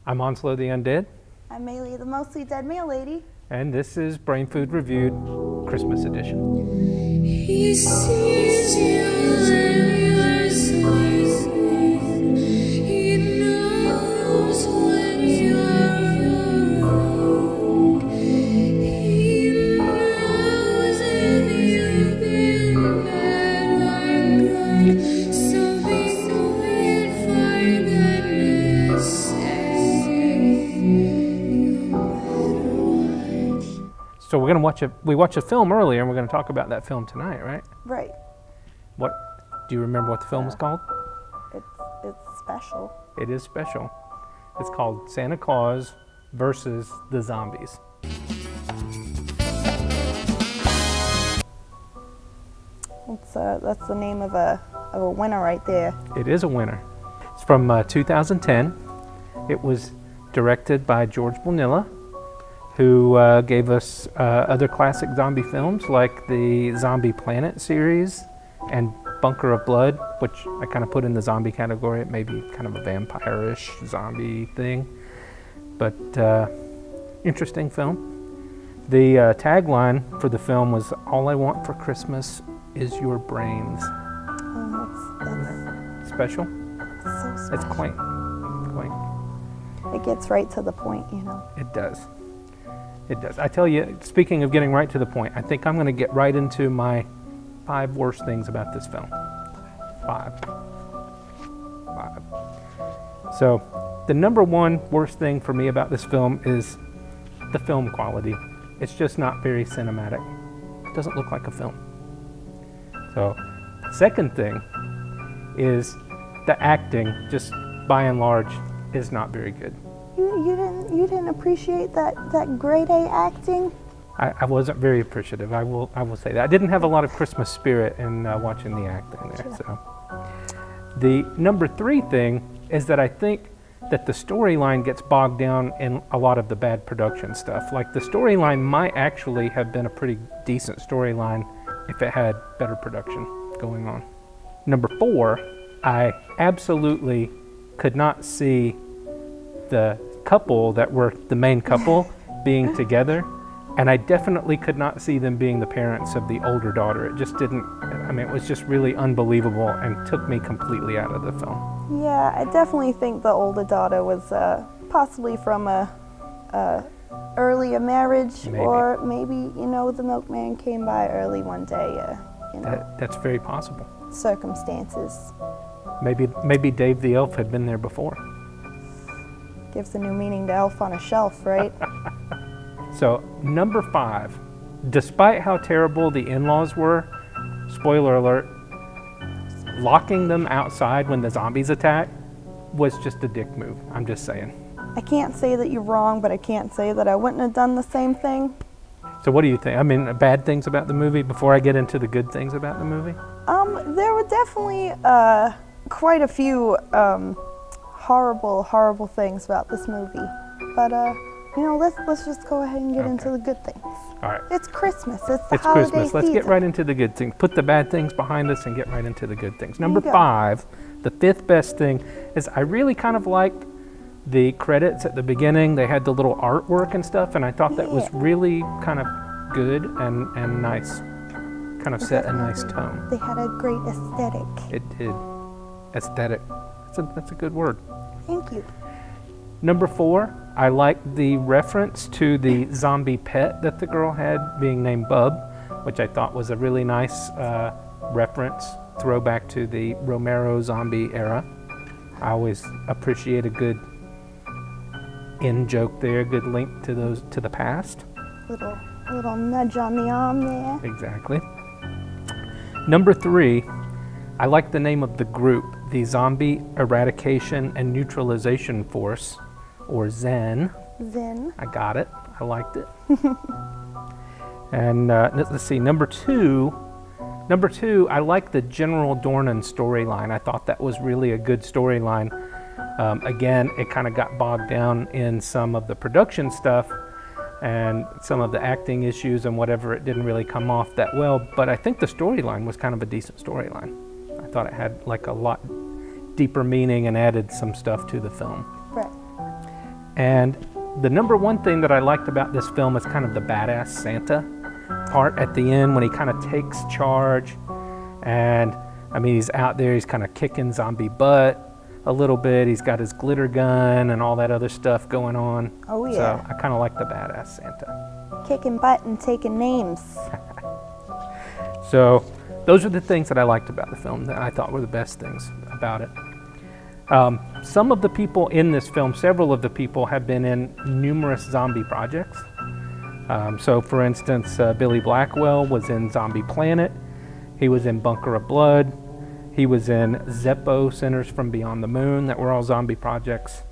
I'm Onslow the Undead, I'm Maylee, the mostly dead male lady. and this is Brainfood Reviewed Christmas Edition. He sees you when you're sleeping. He knows when you're around. He knows if you've been bad or good. So be sweet for goodness sake. You better watch. So we're gonna watch a film earlier, and we're gonna talk about that film tonight, right? Right. What do you remember? What the film is called? It's special. It is special. It's called Santa Claus versus the Zombies. That's the name of a winner right there. It is a winner. It's from 2010. It was directed by George Bonilla, who gave us other classic zombie films like the Zombie Planet series and Bunker of Blood, which I kind of put in the zombie category. It may be kind of a vampire-ish zombie thing, but interesting film. The tagline for the film was, "All I want for Christmas is your brains." That's Special? so special. It's quaint. Quaint. It gets right to the point, you know. It does. It does. I tell you, speaking of getting right to the point, I think I'm going to get right into my 5 worst things about this film. 5. So, the number one worst thing for me about this film is the film quality. It's just not very cinematic. It doesn't look like a film. So, second thing is the acting, just by and large, is not very good. You didn't appreciate that grade A acting? I wasn't very appreciative. I will say that. I didn't have a lot of Christmas spirit in watching the acting there. Sure. So, the number 3 thing is that I think that the storyline gets bogged down in a lot of the bad production stuff. Like, the storyline might actually have been a pretty decent storyline if it had better production going on. Number 4, I absolutely could not see the couple that were the main couple being together, and I definitely could not see them being the parents of the older daughter. It just didn't, I mean, it was just really unbelievable and took me completely out of the film. Yeah, I definitely think the older daughter was possibly from a earlier marriage, Maybe. or maybe, you know, the milkman came by early one day, you know, That's very possible. circumstances. Maybe Dave the Elf had been there before. Gives a new meaning to Elf on a Shelf, right? So, number 5, despite how terrible the in-laws were, spoiler alert, locking them outside when the zombies attack was just a dick move. I'm just saying. I can't say that you're wrong, but I can't say that I wouldn't have done the same thing. So what do you think? I mean, bad things about the movie before I get into the good things about the movie? There were definitely quite a few horrible things about this movie. But you know, let's just go ahead and get into the good things. All right. It's Christmas. It's the It's holiday Christmas. Let's season. get right into the good things. Put the bad things behind us and get right into the good things. Number you go. 5, the 5th best thing, is I really kind of liked the credits at the beginning. They had the little artwork and stuff, and I thought that was Yeah. really kind of good and nice. Kind of set a nice tone. They had a great aesthetic. It did. Aesthetic. That's a good word. Thank you. Number 4, I liked the reference to the zombie pet that the girl had being named Bub, which I thought was a really nice reference, throwback to the Romero zombie era. I always appreciate a good in-joke there, a good link to the past. Little nudge on the arm there. Exactly. Number 3, I like the name of the group, the Zombie Eradication and Neutralization Force, or ZEN. Zen. I got it. I liked it. And let's see, number two, I like the General Dornan storyline. I thought that was really a good storyline. Again, it kind of got bogged down in some of the production stuff and some of the acting issues and whatever. It didn't really come off that well, but I think the storyline was kind of a decent storyline. I thought it had like a lot deeper meaning and added some stuff to the film. Right. And the number one thing that I liked about this film is kind of the badass Santa part at the end when he kind of takes charge. And I mean, he's out there, he's kind of kicking zombie butt a little bit. He's got his glitter gun and all that other stuff going on. Oh, yeah. So I kind of like the badass Santa. Kicking butt and taking names. So those are the things that I liked about the film that I thought were the best things about it. Some of the people in this film, several of the people have been in numerous zombie projects. So for instance, Billy Blackwell was in Zombie Planet. He was in Bunker of Blood. He was in Zeppo, Sinners from Beyond the Moon, that were all zombie projects.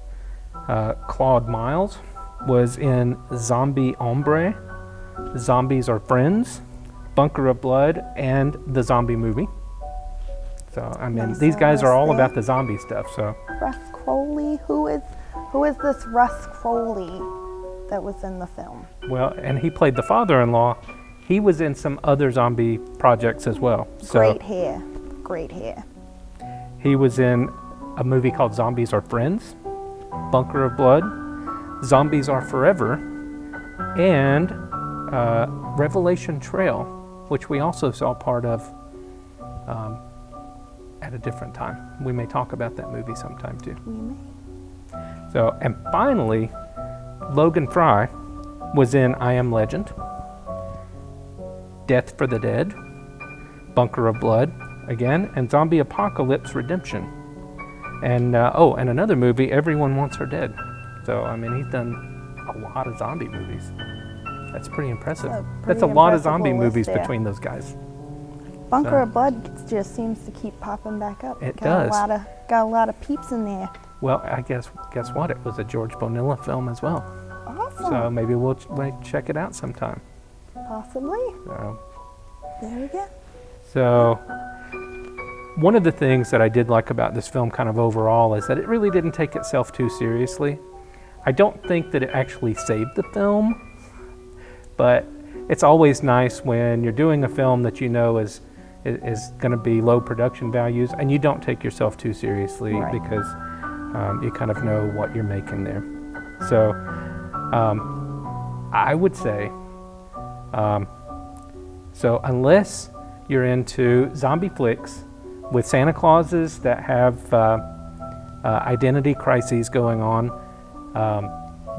Claude Miles was in Zombie Hombre, Zombies Are Friends, Bunker of Blood, and the Zombie Movie. So, I mean, Nice these guys are all there. about the zombie stuff, so. Russ Crowley, who is this Russ Crowley that was in the film? Well, and he played the father-in-law. He was in some other zombie projects as well. So Great hair. Great hair. he was in a movie called Zombies Are Friends, Bunker of Blood, Zombies Are Forever, and Revelation Trail, which we also saw part of at a different time. We may talk about that movie sometime too. We may. So, and finally, Logan Fry was in I Am Legend, Death for the Dead, Bunker of Blood, again, and Zombie Apocalypse Redemption. And, and another movie, Everyone Wants Her Dead. So, I mean, he's done a lot of zombie movies. That's pretty impressive. That's a lot of impressive zombie list movies there. between those guys. Bunker So- of Blood just seems to keep popping back up. It got does. Got a lot of peeps in there. Well, I guess what? It was a George Bonilla film as well. Awesome. So maybe we'll check it out sometime. Possibly. So. There we go. So, one of the things that I did like about this film kind of overall is that it really didn't take itself too seriously. I don't think that it actually saved the film, but it's always nice when you're doing a film that you know is going to be low production values and you don't take yourself too seriously Right. because you kind of know what you're making there. So, I would say, so unless you're into zombie flicks with Santa Clauses that have identity crises going on,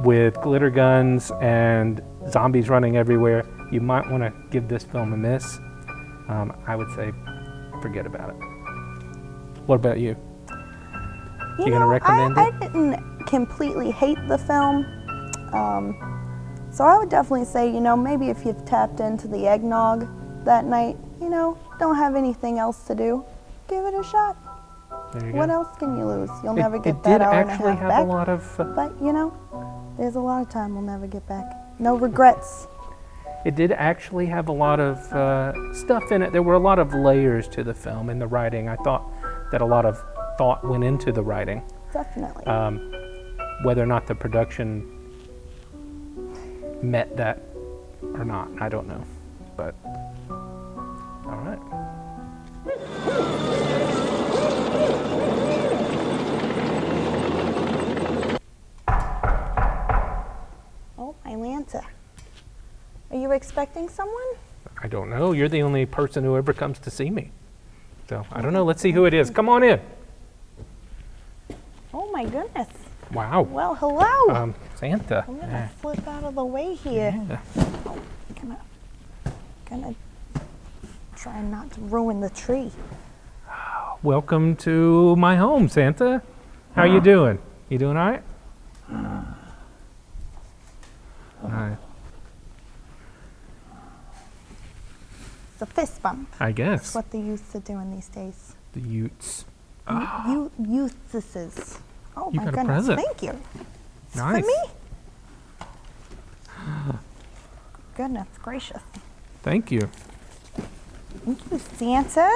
with glitter guns and zombies running everywhere, you might want to give this film a miss. I would say forget about it. What about you? You gonna recommend I it? didn't completely hate the film. So I would definitely say, maybe if you've tapped into the eggnog that night, don't have anything else to do, give it a shot. There you What go. else can you lose? You'll never get It that did hour and a actually half have back. a lot of. But, there's a lot of time we'll never get back. No regrets. It did actually have a lot of stuff in it. There were a lot of layers to the film in the writing. I thought that a lot of thought went into the writing. Definitely. Whether or not the production met that or not, I don't know. But, all right. Oh, my Lanta. Are you expecting someone? I don't know. You're the only person who ever comes to see me. So, I don't know. Let's see who it is. Come on in. Oh, my goodness. Wow. Well, hello. Santa. I'm going to flip out of the way here. Yeah. Gonna try not to ruin the tree. Welcome to my home, Santa. How you doing? You doing all right? All right. It's a fist bump. I guess. That's what they used to do in these days. The Utes. Youthses. Oh, You my got a goodness. present. Thank you. It's Nice. for me? Goodness gracious. Thank you. Thank you, Santa.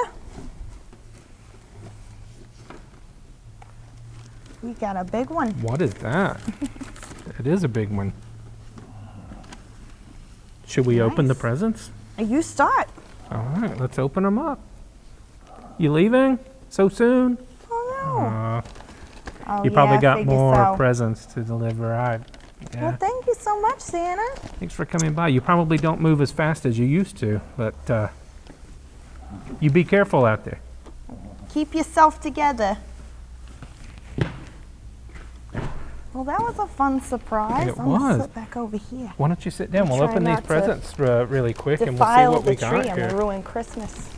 We got a big one. What is that? It is a big one. Should we open the Nice. presents? You start. All right, let's open them up. You leaving so soon? Oh, no. Oh, You probably yeah, I got figure more so. presents to deliver. Well, Yeah. thank you so much, Santa. Thanks for coming by. You probably don't move as fast as you used to, but you be careful out there. Keep yourself together. Well, that was a fun surprise. It I'm gonna was. sit back over here. Why don't you sit down? We'll Try open these not to presents really quick, and we'll see Defile what the we tree. got I'm here. gonna ruin Christmas.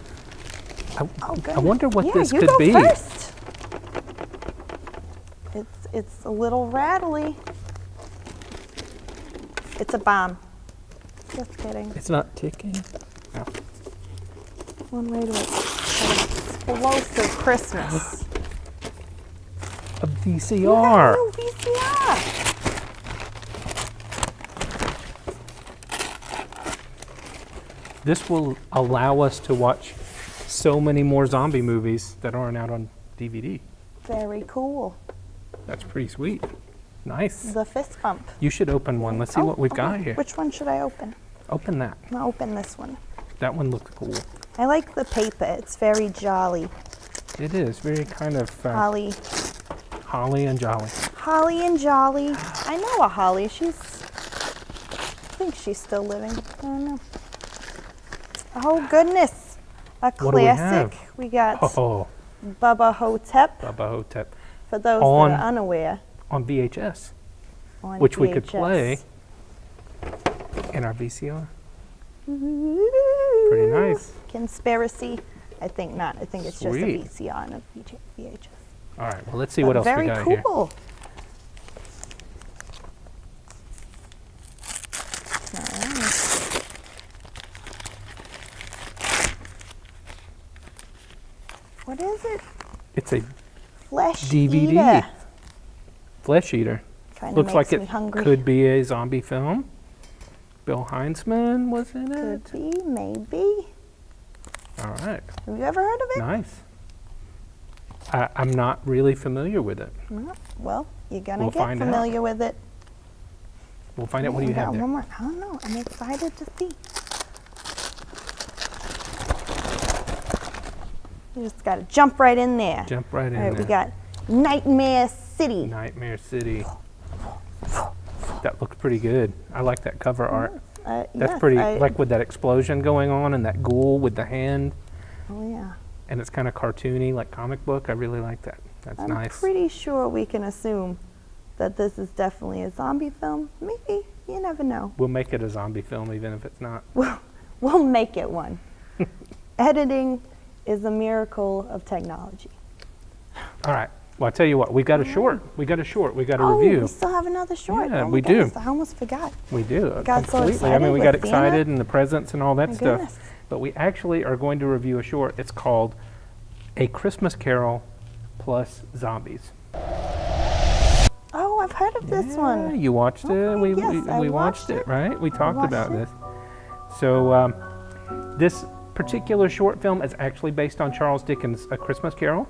Oh, I goodness. wonder what Yeah, this you could go be. First. It's a little rattly. It's a bomb. Just kidding. It's not ticking. No. One way to explosive Christmas. A VCR. Yeah, new VCR. This will allow us to watch so many more zombie movies that aren't out on DVD. Very cool. That's pretty sweet. Nice. The fist bump. You should open one. Let's see what we've got okay. here. Which one should I open? Open that. I'm gonna open this one. That one looks cool. I like the paper. It's very jolly. It is very kind of Holly. holly and jolly. Holly and Jolly. I know a Holly. I think she's still living. I don't know. Oh, goodness. A What do we classic. have? We got Oh, Bubba Hotep, Bubba Hotep for those On- that are unaware. on VHS, On which we could VHS. play in our VCR. Ooh. Pretty nice. Conspiracy. I think not. I think it's Sweet. just a VCR and a VHS. All right, well, let's see But what else we very got here. cool. Alright. What is it? It's a Flesh DVD. eater. Flesh Eater. Kinda Looks like makes me it hungry. could be a zombie film. Bill Heinzman was in it. Could be, maybe. All right, Have you ever heard of it? nice. I'm not really familiar with it. No. Well, you're gonna We'll get find out. familiar with it. We'll find out what do you got have there. one more. I don't know. I'm excited to see. You just gotta jump right in there. Jump right in All right, there. we got Nightmare City. Nightmare City. That looks pretty good. I like that cover art. That's yes, pretty, like with that explosion going on and that ghoul with the hand, Oh yeah. and it's kind of cartoony, like comic book. I really like that. That's I'm nice. pretty sure we can assume that this is definitely a zombie film. Maybe. You never know. We'll make it a zombie film even if it's not. We'll make it one. Editing is a miracle of technology. All right. Well, I tell you what, we got a short. We got a short. We got a Oh, review. we still have another short. Yeah, Oh my we do. goodness, I almost forgot. We do. got so completely. I mean, we excited got with Santa. excited and the presents and all that My stuff. goodness. But we actually are going to review a short. It's called A Christmas Carol Plus Zombies. Oh, I've heard of this Yeah, one. you watched it. Okay, yes, I we watched watched it, it. right? We talked watched about it. this. So this particular short film is actually based on Charles Dickens' A Christmas Carol.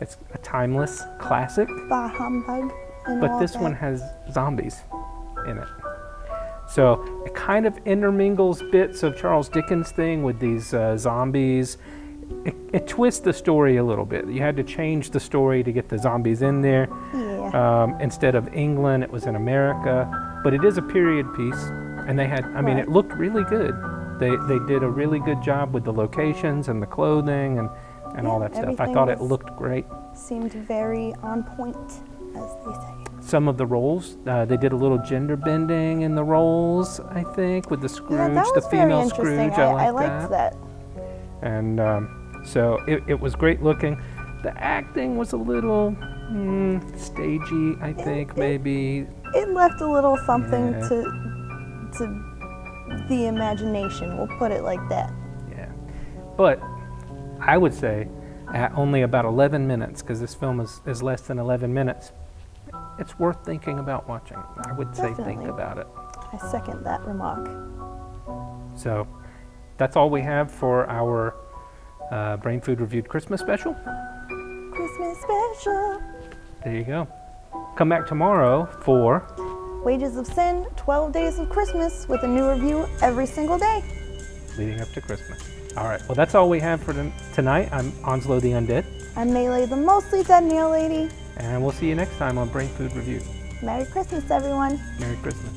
It's a timeless classic, Bah humbug. And but all this that. one has zombies in it. So it kind of intermingles bits of Charles Dickens' thing with these zombies. It twists the story a little bit. You had to change the story to get the zombies in there. Yeah. Instead of England, it was in America. But it is a period piece, and they had, I mean, Right. it looked really good. They did a really good job with the locations and the clothing and all Yeah, that stuff. I everything thought it was- looked great. Seemed very on point, as they say. Some of the roles, they did a little gender bending in the roles, I think, with the Scrooge, Yeah, that the was very female interesting. Scrooge. I like liked that. And so it was great looking. The acting was a little stagey, I think, maybe. It left a little something Yeah. to the imagination. We'll put it like that. Yeah. But I would say at only about 11 minutes, because this film is less than 11 minutes, it's worth thinking about watching. I would say think Definitely. about it. I second that remark. So that's all we have for our Brainfood Reviewed Christmas special. Christmas special. There you go. Come back tomorrow for Wages of Sin, 12 Days of Christmas, with a new review every single day. Leading Up to Christmas. All right, well, that's all we have for tonight. I'm Onslow the Undead. I'm Melee, the mostly dead nail lady. And we'll see you next time on Brain Food Review. Merry Christmas, everyone. Merry Christmas.